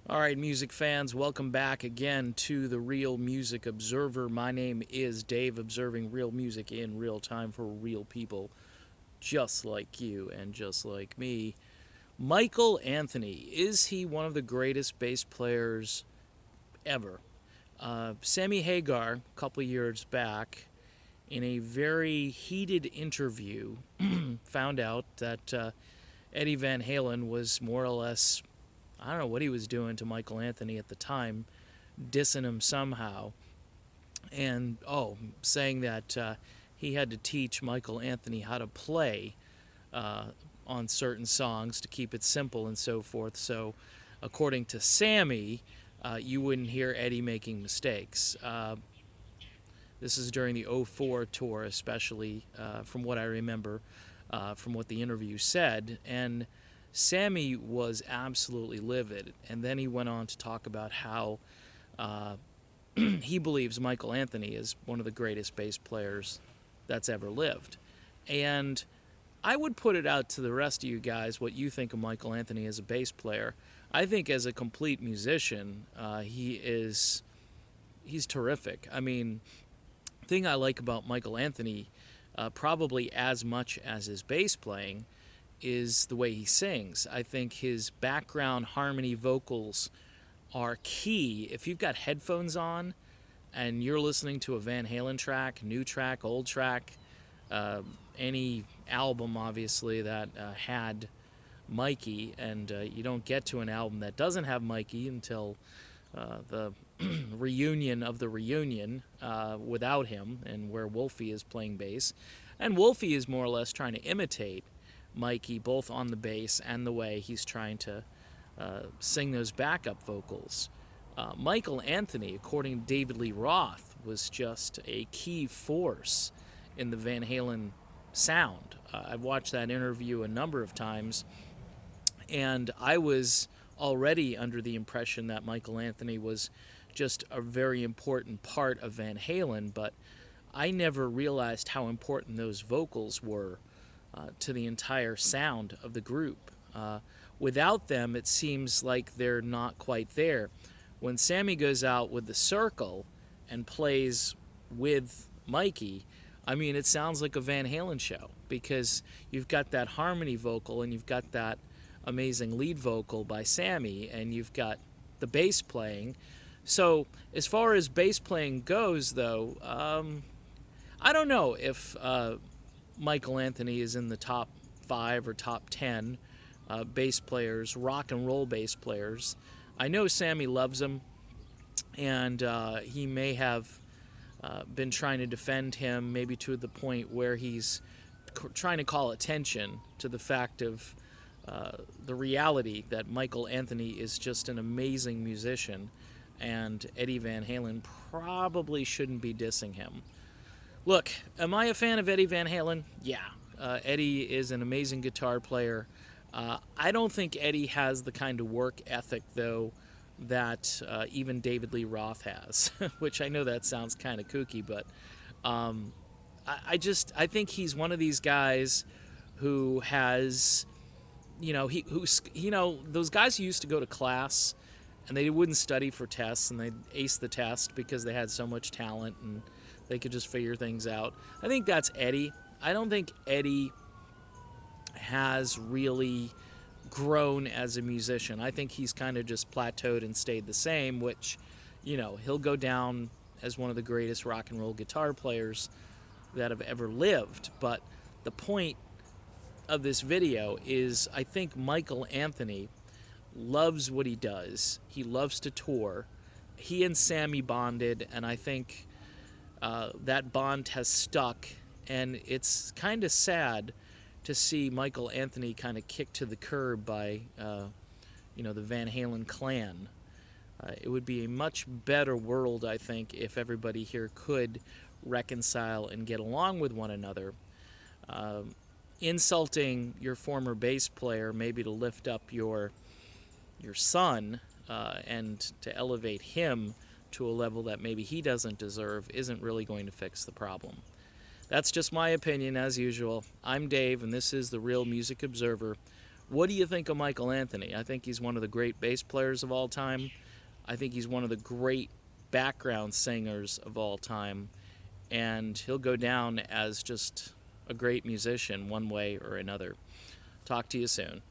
All right, music fans, welcome back again to the Real Music Observer. My name is Dave, observing real music in real time for real people just like you and just like me. Michael Anthony, is he one of the greatest bass players ever? Sammy Hagar, a couple years back, in a very heated interview, found out that Eddie Van Halen was more or less, I don't know what he was doing to Michael Anthony at the time, dissing him somehow, and saying that he had to teach Michael Anthony how to play uh, on certain songs to keep it simple and so forth. So, according to Sammy, you wouldn't hear Eddie making mistakes. This is during the '04 tour, especially from what I remember, from what the interview said. And Sammy was absolutely livid. And then he went on to talk about how he believes Michael Anthony is one of the greatest bass players that's ever lived. And I would put it out to the rest of you guys what you think of Michael Anthony as a bass player. I think as a complete musician, he's terrific. I mean, the thing I like about Michael Anthony, probably as much as his bass playing, is the way he sings. I think his background harmony vocals are key. If you've got headphones on and you're listening to a Van Halen track, new track, old track, any album obviously that had Mikey, and you don't get to an album that doesn't have Mikey until the reunion of the reunion without him, and where Wolfie is playing bass. And Wolfie is more or less trying to imitate Mikey both on the bass and the way he's trying to sing those backup vocals. Michael Anthony, according to David Lee Roth, was just a key force in the Van Halen sound. I've watched that interview a number of times, and I was already under the impression that Michael Anthony was just a very important part of Van Halen, but I never realized how important those vocals were to the entire sound of the group. Without them, it seems like they're not quite there. When Sammy goes out with the circle and plays with Mikey, I mean, it sounds like a Van Halen show because you've got that harmony vocal and you've got that amazing lead vocal by Sammy, and you've got the bass playing. So, as far as bass playing goes, though, I don't know if Michael Anthony is in the top 5 or top 10 bass players, rock and roll bass players. I know Sammy loves him, and he may have been trying to defend him, maybe to the point where he's trying to call attention to the fact of the reality that Michael Anthony is just an amazing musician, and Eddie Van Halen probably shouldn't be dissing him. Look, am I a fan of Eddie Van Halen? Yeah. Eddie is an amazing guitar player. I don't think Eddie has the kind of work ethic, though, that even David Lee Roth has, which I know that sounds kind of kooky, but I think he's one of these guys who has, those guys who used to go to class and they wouldn't study for tests and they'd ace the test because they had so much talent and they could just figure things out. I think that's Eddie. I don't think Eddie has really grown as a musician. I think he's kind of just plateaued and stayed the same, which, he'll go down as one of the greatest rock and roll guitar players that have ever lived. But the point of this video is I think Michael Anthony loves what he does. He loves to tour. He and Sammy bonded, and I think that bond has stuck, and it's kind of sad to see Michael Anthony kind of kicked to the curb by, the Van Halen clan. It would be a much better world, I think, if everybody here could reconcile and get along with one another. Insulting your former bass player, maybe to lift up your son and to elevate him to a level that maybe he doesn't deserve, isn't really going to fix the problem. That's just my opinion, as usual. I'm Dave, and this is the Real Music Observer, What do you think of Michael Anthony? I think he's one of the great bass players of all time. I think he's one of the great background singers of all time. And he'll go down as just a great musician one way or another. Talk to you soon.